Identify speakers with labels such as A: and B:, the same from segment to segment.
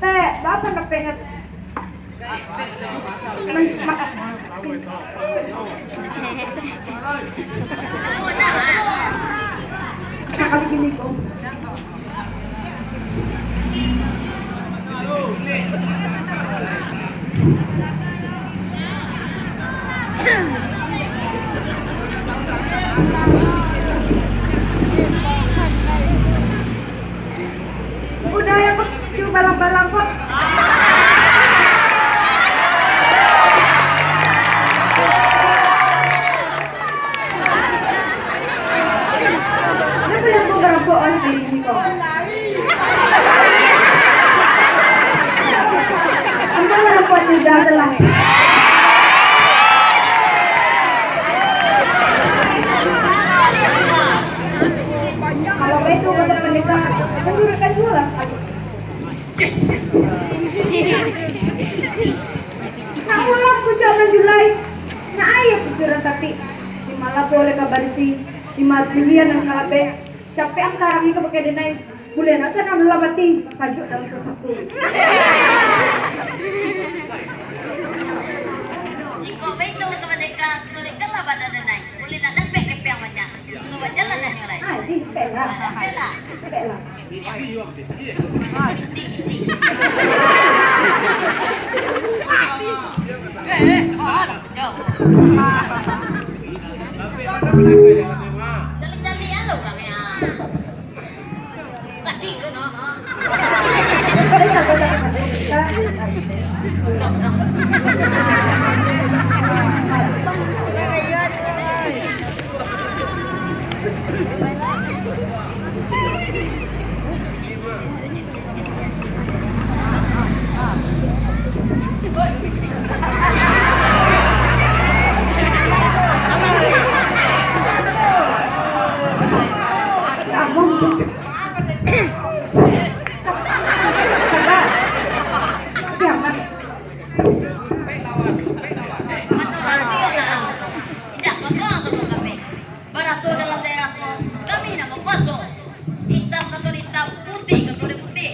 A: Teh, bapak nak pengen Nakal gini ko. Udah ya Pak, cuma balang-balang Pak. Ano ba yung pagkarampuan sa inyo ko? Ang pagkarampuan niyo dada lang eh. Kalau itu kata pendeta, kan jualan. Kamu lang po zaman Julay, naayap pikiran tapi di malah boleh kabar si di Madrian ang kalabes. Capek ang karang ika pakai denay. Boleh na sana melamati sajuk dalam sesuatu.
B: Jika betul mereka mereka lah pada denay. Boleh nak dapat kepe yang banyak. Itu jalan dan yang lain.
A: Ah, di pela.
B: Pela.
A: Pela.
B: Cantik-cantik lo orangnya. Sakit lo no. Tidak sokong sokong kami. Baraso dalam daerahku, kami nak mempasok. Hitam kata hitam, putih kata putih.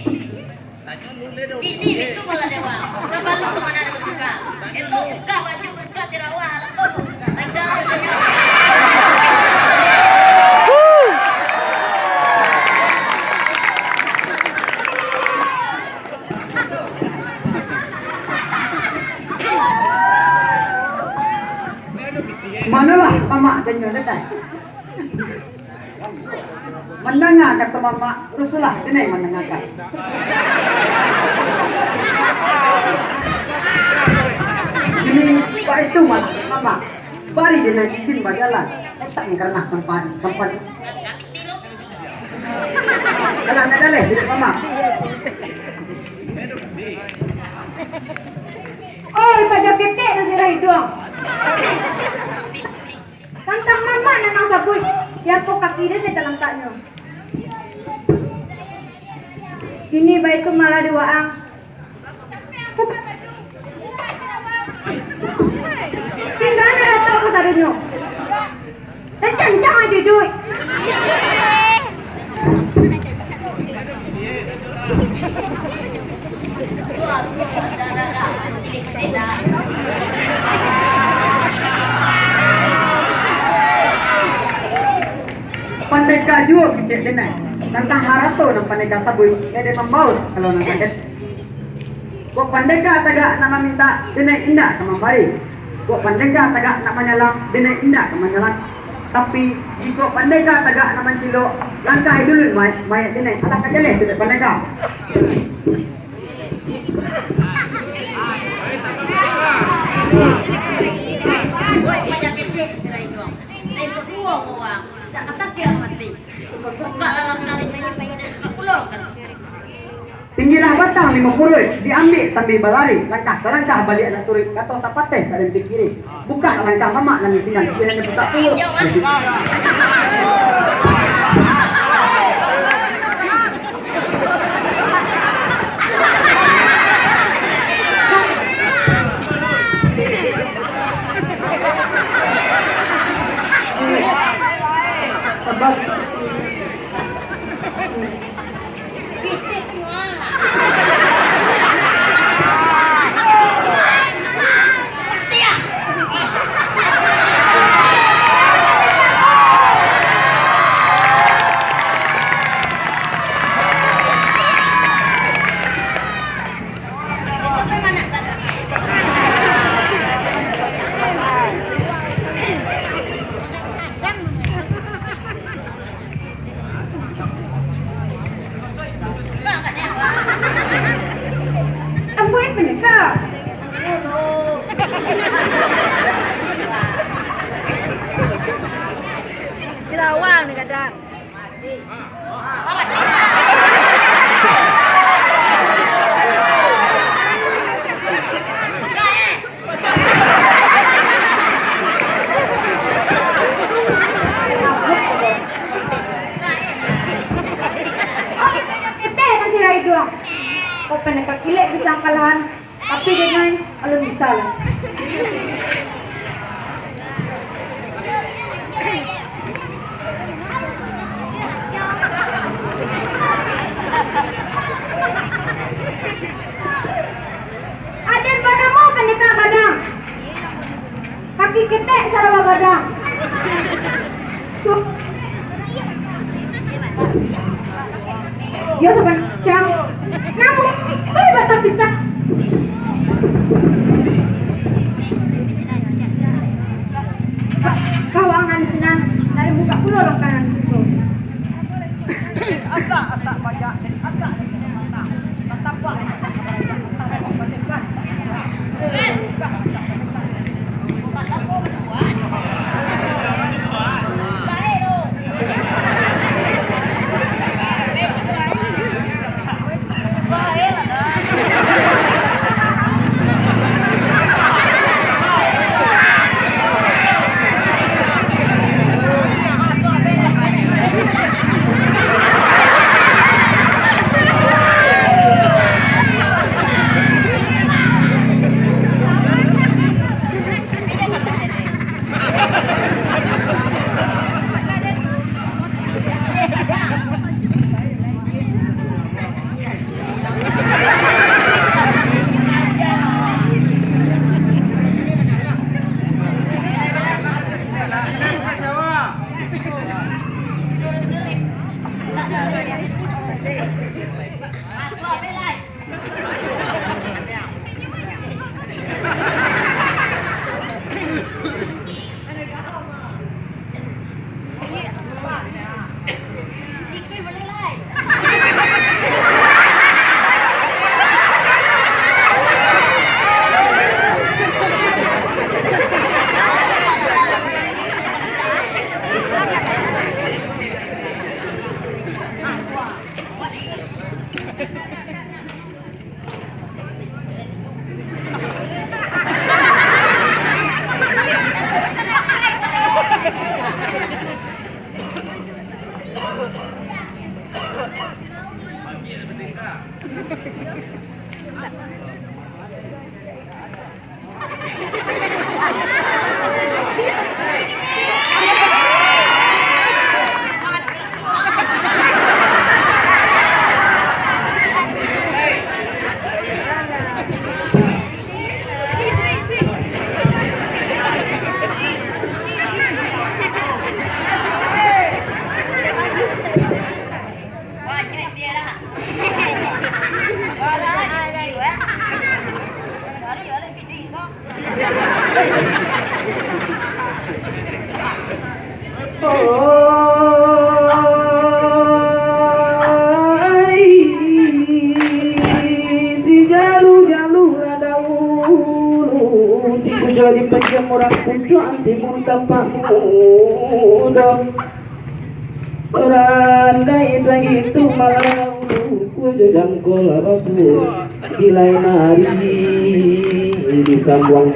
B: Ini itu malah dewa. Sebelum kemana ada suka. Itu buka baju buka jerawat.
C: Manalah mama dan nyonya dah. Mendengar kata mama, teruslah ini mendengarkan. Ini pak itu mama, bari dengan izin berjalan. Tak kerana tempat. Kalau nak dalih, mama.
A: Oh, pada ketek tu sirai dong. Kantang mama nanang sabuy. Ya po kaki dia saya dalam taknya. Ini baik malah diwaang. Sehingga ada rasa aku taruhnya. Dan cancang aja duit.
C: Pandai kaju kecil denai. Tentang harato nang pandai kata boy, dia membaus kalau nak sakit. Kok pandai kata tagak nama minta denai indah ke membari. Kok pandai kata tagak nak menyalam denai indah ke menyalam. Tapi jika pandai kata tagak nak mencilo, langkah dulu mayat denai. Alah kajeleh tidak pandai kah?
B: Woi, pajak kecil cerai dong. Nah itu buang uang. Tak kata dia mati. Buka dalam kali saya pengen ke pulau kan.
C: Tinggilah batang 50 diambil sambil berlari. Langkah selangkah balik anak suri. Kata siapa teh tak ada di kiri. Buka langkah mamak dan di sini. Dia nak buka pulau.
A: Kau penekakilek bisa kalahan. Tapi dengan alun bisa lah. Aden pada mau penekak gadang. Kaki ketek sarawa gadang. Yo saban jam. Namun, bayi bata pizza. Kawangan sinan dari buka pulau orang kanan itu.
C: Asa banyak, asa. Tetap buat. Jadi penjam orang puncak timur tampak muda. Randai itu malam ku jangkol rabu di lain hari di Sambuang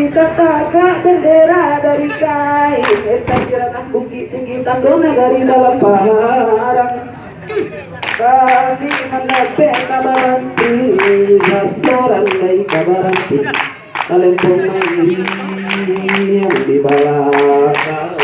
C: Kakak bendera dari kain, etajiran bukit tinggi tandona dari dalam parang. Kasih mendapat kabaranti, restoran dari kabaranti, kalempong yang di belakang.